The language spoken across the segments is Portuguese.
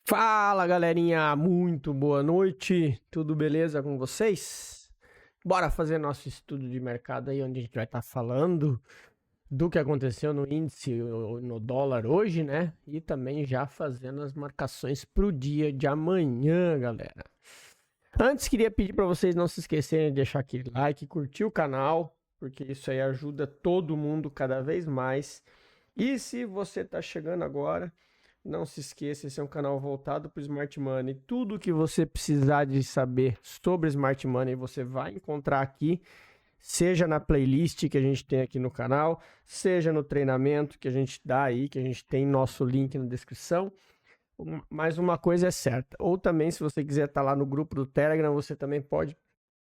Fala, galerinha, muito boa noite, tudo beleza com vocês? Bora fazer nosso estudo de mercado aí, onde a gente vai estar falando do que aconteceu no índice, no dólar hoje, né? E também já fazendo as marcações para o dia de amanhã, galera. Antes, queria pedir para vocês não se esquecerem de deixar aquele like, curtir o canal, porque isso aí ajuda todo mundo cada vez mais. E se você está chegando agora, não se esqueça, esse é um canal voltado para o Smart Money. Tudo que você precisar de saber sobre Smart Money você vai encontrar aqui, seja na playlist que a gente tem aqui no canal, seja no treinamento que a gente dá aí, que a gente tem nosso link na descrição. Mas uma coisa é certa, ou também se você quiser estar lá no grupo do Telegram, você também pode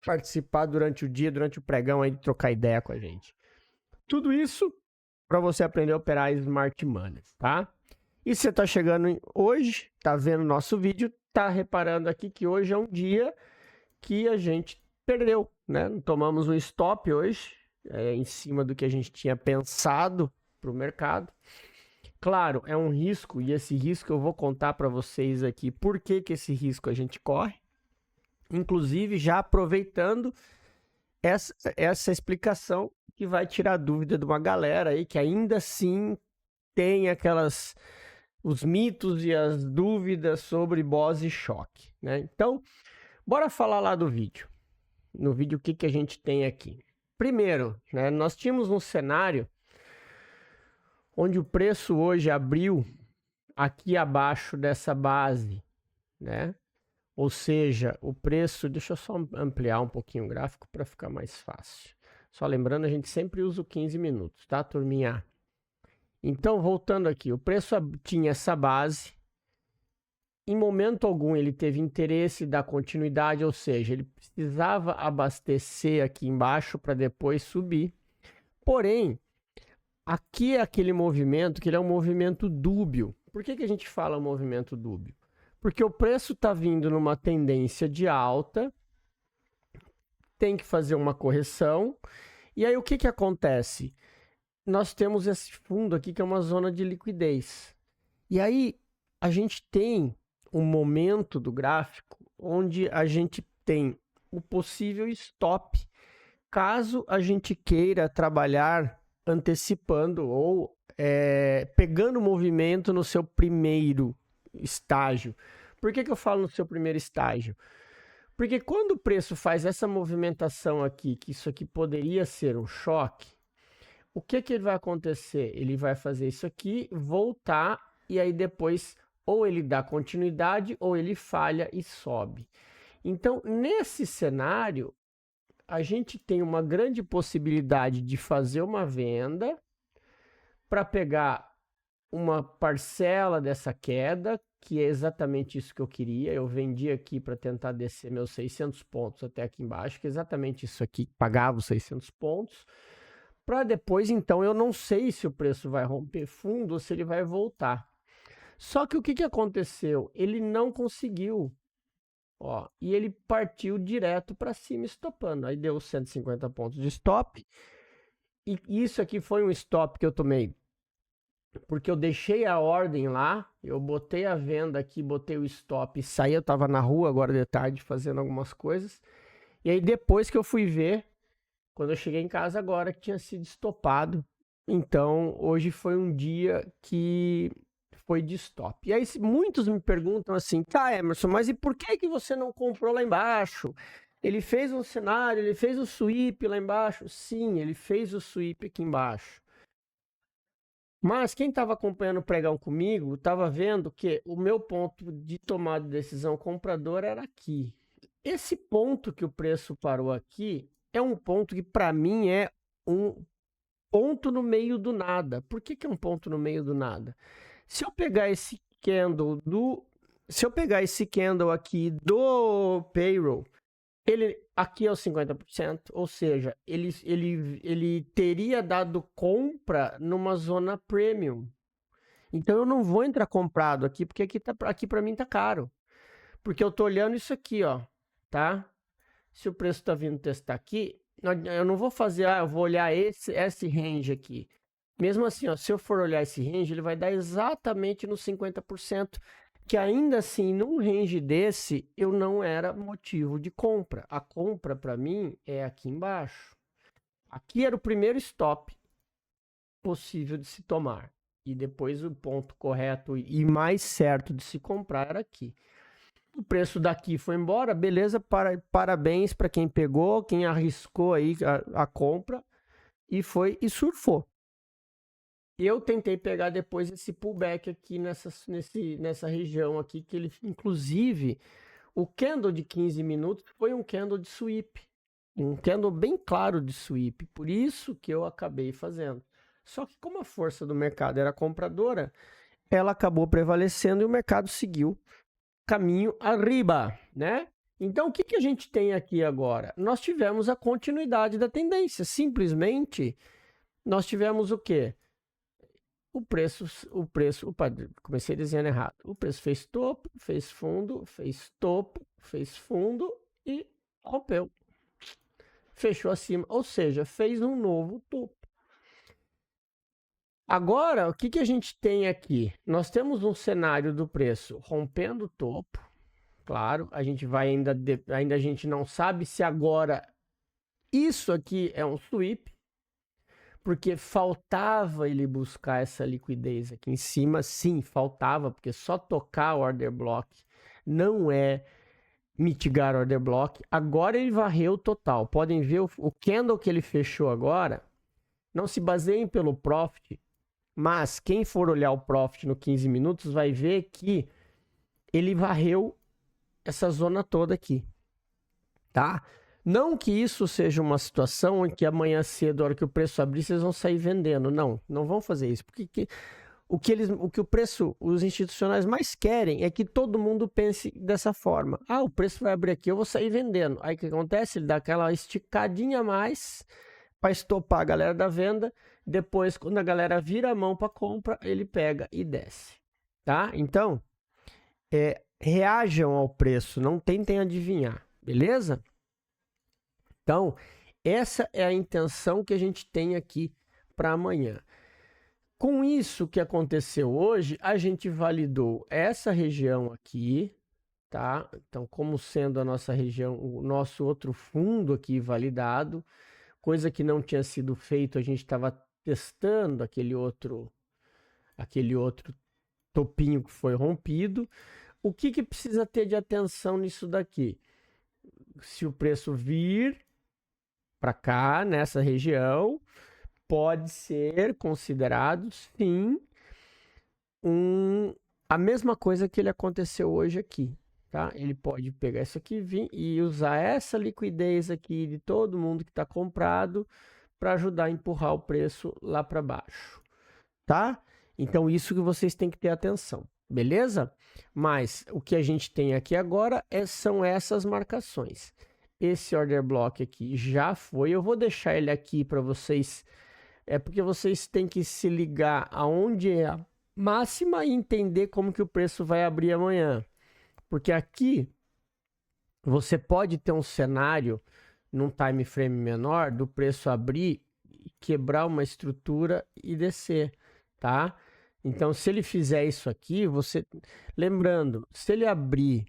participar durante o dia, durante o pregão aí, de trocar ideia com a gente. Tudo isso para você aprender a operar Smart Money, tá? E se você está chegando hoje, está vendo nosso vídeo, está reparando aqui que hoje é um dia que a gente perdeu, né? Tomamos um stop hoje, em cima do que a gente tinha pensado para o mercado. Claro, é um risco, e esse risco eu vou contar para vocês aqui por que esse risco a gente corre. Inclusive, já aproveitando essa explicação que vai tirar dúvida de uma galera aí que ainda assim tem os mitos e as dúvidas sobre Bose-Choque, né? Então, bora falar lá do vídeo. No vídeo, o que a gente tem aqui? Primeiro, né, nós tínhamos um cenário onde o preço hoje abriu aqui abaixo dessa base, né? Ou seja, o preço... Deixa eu só ampliar um pouquinho o gráfico para ficar mais fácil. Só lembrando, a gente sempre usa o 15 minutos, tá, turminha? Então, voltando aqui, o preço tinha essa base. Em momento algum ele teve interesse da continuidade, ou seja, ele precisava abastecer aqui embaixo para depois subir. Porém, aqui é aquele movimento que ele é um movimento dúbio. Por que a gente fala movimento dúbio? Porque o preço está vindo numa tendência de alta, tem que fazer uma correção, e aí o que acontece? Nós temos esse fundo aqui que é uma zona de liquidez. E aí a gente tem um momento do gráfico onde a gente tem o possível stop, caso a gente queira trabalhar antecipando ou pegando movimento no seu primeiro estágio. Por que eu falo no seu primeiro estágio? Porque quando o preço faz essa movimentação aqui, que isso aqui poderia ser um choque, o que ele vai acontecer? Ele vai fazer isso aqui, voltar, e aí depois ou ele dá continuidade ou ele falha e sobe. Então, nesse cenário, a gente tem uma grande possibilidade de fazer uma venda para pegar uma parcela dessa queda, que é exatamente isso que eu queria. Eu vendi aqui para tentar descer meus 600 pontos até aqui embaixo, que é exatamente isso aqui, pagava os 600 pontos. Para depois, então, eu não sei se o preço vai romper fundo ou se ele vai voltar. Só que o que aconteceu? Ele não conseguiu. Ó, e ele partiu direto para cima, estopando. Aí deu 150 pontos de stop. E isso aqui foi um stop que eu tomei, porque eu deixei a ordem lá, eu botei a venda aqui, botei o stop e saí. Eu estava na rua agora de tarde fazendo algumas coisas. E aí depois que eu fui ver, quando eu cheguei em casa agora, que tinha sido estopado. Então, hoje foi um dia que foi de stop. E aí, muitos me perguntam assim, tá, Emerson, mas e por que você não comprou lá embaixo? Ele fez um cenário, ele fez o sweep lá embaixo? Sim, ele fez o sweep aqui embaixo. Mas quem estava acompanhando o pregão comigo, estava vendo que o meu ponto de tomada de decisão comprador era aqui. Esse ponto que o preço parou aqui é um ponto que para mim é um ponto no meio do nada. Por que é um ponto no meio do nada? Se eu pegar esse candle aqui do payroll, ele aqui é o 50%, ou seja, ele teria dado compra numa zona premium. Então eu não vou entrar comprado aqui, porque aqui para mim tá caro. Porque eu tô olhando isso aqui, ó, tá? Se o preço tá vindo testar aqui, eu não vou fazer, eu vou olhar esse range aqui. Mesmo assim, ó, se eu for olhar esse range, ele vai dar exatamente nos 50% que ainda assim, num range desse, eu não era motivo de compra. A compra para mim é aqui embaixo. Aqui era o primeiro stop possível de se tomar. E depois o ponto correto e mais certo de se comprar era aqui. O preço daqui foi embora, beleza, parabéns para quem pegou, quem arriscou aí a compra e foi e surfou. Eu tentei pegar depois esse pullback aqui nessa região aqui, que ele, inclusive, o candle de 15 minutos foi um candle de sweep, um candle bem claro de sweep, por isso que eu acabei fazendo. Só que como a força do mercado era compradora, ela acabou prevalecendo e o mercado seguiu caminho arriba, né? Então, o que a gente tem aqui agora? Nós tivemos a continuidade da tendência. Simplesmente, nós tivemos o quê? O preço, opa, comecei dizendo errado. O preço fez topo, fez fundo, fez topo, fez fundo e rompeu. Fechou acima, ou seja, fez um novo topo. Agora, o que a gente tem aqui? Nós temos um cenário do preço rompendo o topo. Claro, a gente vai ainda a gente não sabe se agora isso aqui é um sweep, porque faltava ele buscar essa liquidez aqui em cima. Sim, faltava, porque só tocar o order block não é mitigar o order block. Agora ele varreu total. Podem ver o candle que ele fechou agora. Não se baseiem pelo profit, mas quem for olhar o profit no 15 minutos vai ver que ele varreu essa zona toda aqui, tá? Não que isso seja uma situação em que amanhã cedo, a hora que o preço abrir, vocês vão sair vendendo. Não, não vão fazer isso, porque o que os institucionais mais querem é que todo mundo pense dessa forma. Ah, o preço vai abrir aqui, eu vou sair vendendo. Aí o que acontece? Ele dá aquela esticadinha a mais para estopar a galera da venda. Depois, quando a galera vira a mão para compra, ele pega e desce, tá? Então, reajam ao preço, não tentem adivinhar, beleza? Então, essa é a intenção que a gente tem aqui para amanhã. Com isso que aconteceu hoje, a gente validou essa região aqui, tá? Então, como sendo a nossa região, o nosso outro fundo aqui validado, coisa que não tinha sido feito, a gente estava testando aquele outro topinho que foi rompido. O que precisa ter de atenção nisso daqui? Se o preço vir para cá, nessa região, pode ser considerado, sim, a mesma coisa que ele aconteceu hoje aqui, tá? Ele pode pegar isso aqui e usar essa liquidez aqui de todo mundo que está comprado para ajudar a empurrar o preço lá para baixo, tá? Então, isso que vocês têm que ter atenção, beleza? Mas o que a gente tem aqui agora são essas marcações. Esse order block aqui já foi. Eu vou deixar ele aqui para vocês. É porque vocês têm que se ligar aonde é a máxima e entender como que o preço vai abrir amanhã. Porque aqui você pode ter um cenário num time frame menor do preço abrir, quebrar uma estrutura e descer, tá? Então, se ele fizer isso aqui, lembrando, se ele abrir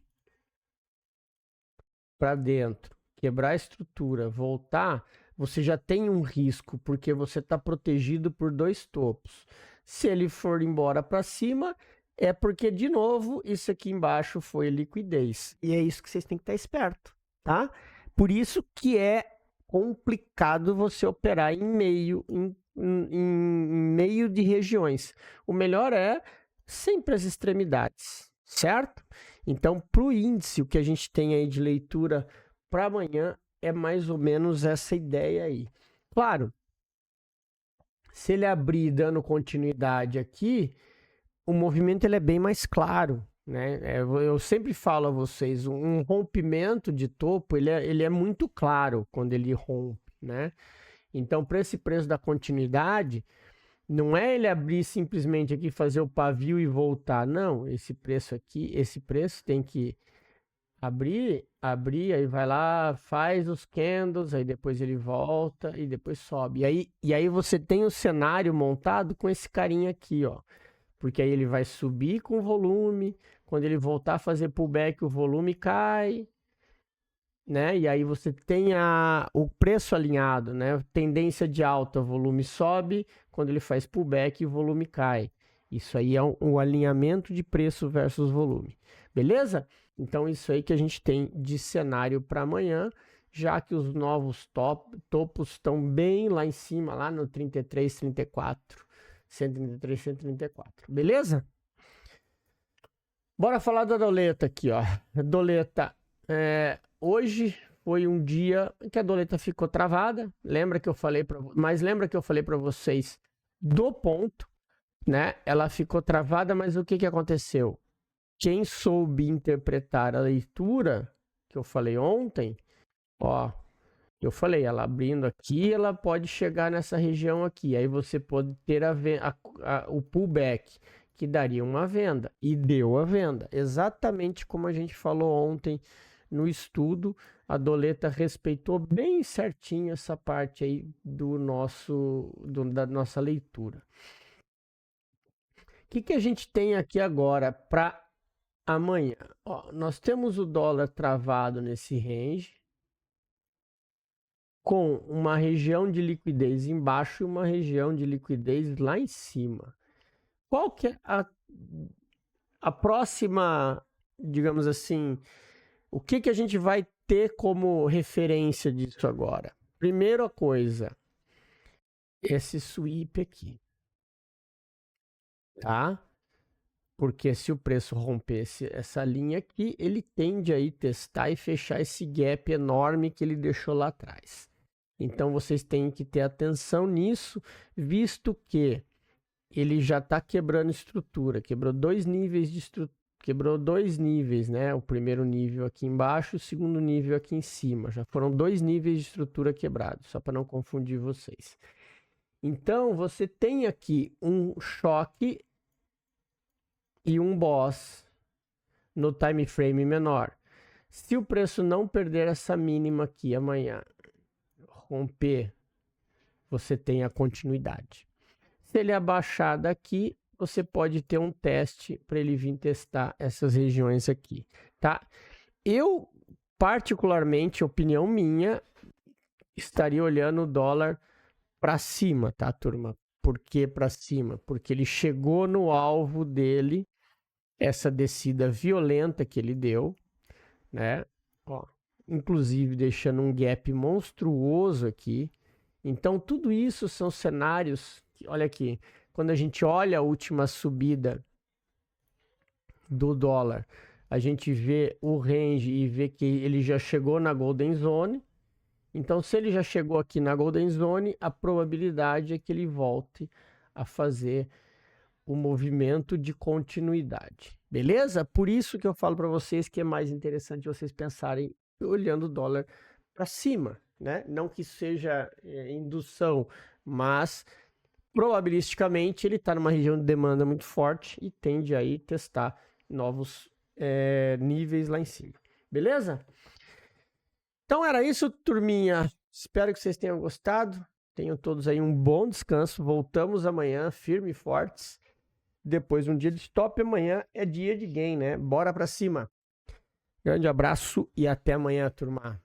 para dentro, quebrar a estrutura, voltar, você já tem um risco, porque você está protegido por dois topos. Se ele for embora para cima, é porque, de novo, isso aqui embaixo foi liquidez. E é isso que vocês têm que estar esperto, tá? Por isso que é complicado você operar em meio de regiões. O melhor é sempre as extremidades, certo? Então, para o índice, o que a gente tem aí de leitura para amanhã é mais ou menos essa ideia aí. Claro, se ele abrir dando continuidade aqui, o movimento ele é bem mais claro, né? Eu sempre falo a vocês, um rompimento de topo, ele é muito claro quando ele rompe, né? Então, para esse preço da continuidade, não é ele abrir simplesmente aqui, fazer o pavio e voltar. Não, esse preço tem que abrir, aí vai lá, faz os candles, aí depois ele volta e depois sobe. E aí você tem o cenário montado com esse carinha aqui, ó. Porque aí ele vai subir com volume, Quando ele voltar a fazer pullback, o volume cai, né? E aí você tem o preço alinhado, né? Tendência de alta, o volume sobe. Quando ele faz pullback, o volume cai. Isso aí é um alinhamento de preço versus volume. Beleza? Então, isso aí que a gente tem de cenário para amanhã, já que os novos topos estão bem lá em cima, lá no 33, 34. 133, 134. Beleza? Bora falar da doleta aqui, ó. Doleta, hoje foi um dia que a doleta ficou travada. Lembra que eu falei para vocês do ponto, né? Ela ficou travada, mas o que que aconteceu? Quem soube interpretar a leitura que eu falei ontem, ó, eu falei, ela abrindo aqui, ela pode chegar nessa região aqui. Aí você pode ter o pullback, que daria uma venda. E deu a venda. Exatamente como a gente falou ontem no estudo, a doleta respeitou bem certinho essa parte aí da nossa leitura. O que a gente tem aqui agora para amanhã? Ó, nós temos o dólar travado nesse range, com uma região de liquidez embaixo e uma região de liquidez lá em cima. Qual que é a próxima, digamos assim, o que a gente vai ter como referência disso agora? Primeira coisa, esse sweep aqui, tá? Porque se o preço romper essa linha aqui, ele tende a testar e fechar esse gap enorme que ele deixou lá atrás. Então, vocês têm que ter atenção nisso, visto que ele já está quebrando estrutura. Quebrou dois níveis de estrutura. Quebrou dois níveis, né? O primeiro nível aqui embaixo, o segundo nível aqui em cima. Já foram dois níveis de estrutura quebrados, só para não confundir vocês. Então, você tem aqui um choque e um boss no time frame menor. Se o preço não perder essa mínima aqui amanhã, romper, você tem a continuidade. Se ele abaixar daqui, você pode ter um teste para ele vir testar essas regiões aqui, tá? Eu, particularmente, opinião minha, estaria olhando o dólar para cima, tá, turma? Por que para cima? Porque ele chegou no alvo dele, essa descida violenta que ele deu, né? Ó, inclusive deixando um gap monstruoso aqui. Então, tudo isso são cenários que, olha aqui, quando a gente olha a última subida do dólar, a gente vê o range e vê que ele já chegou na Golden Zone. Então, se ele já chegou aqui na Golden Zone, a probabilidade é que ele volte a fazer o movimento de continuidade. Beleza? Por isso que eu falo para vocês que é mais interessante vocês pensarem olhando o dólar para cima, né? Não que seja indução, mas probabilisticamente ele está numa região de demanda muito forte e tende aí testar novos níveis lá em cima. Beleza? Então era isso, turminha. Espero que vocês tenham gostado. Tenham todos aí um bom descanso. Voltamos amanhã, firme e fortes. Depois um dia de stop, amanhã é dia de gain, né? Bora pra cima. Grande abraço e até amanhã, turma.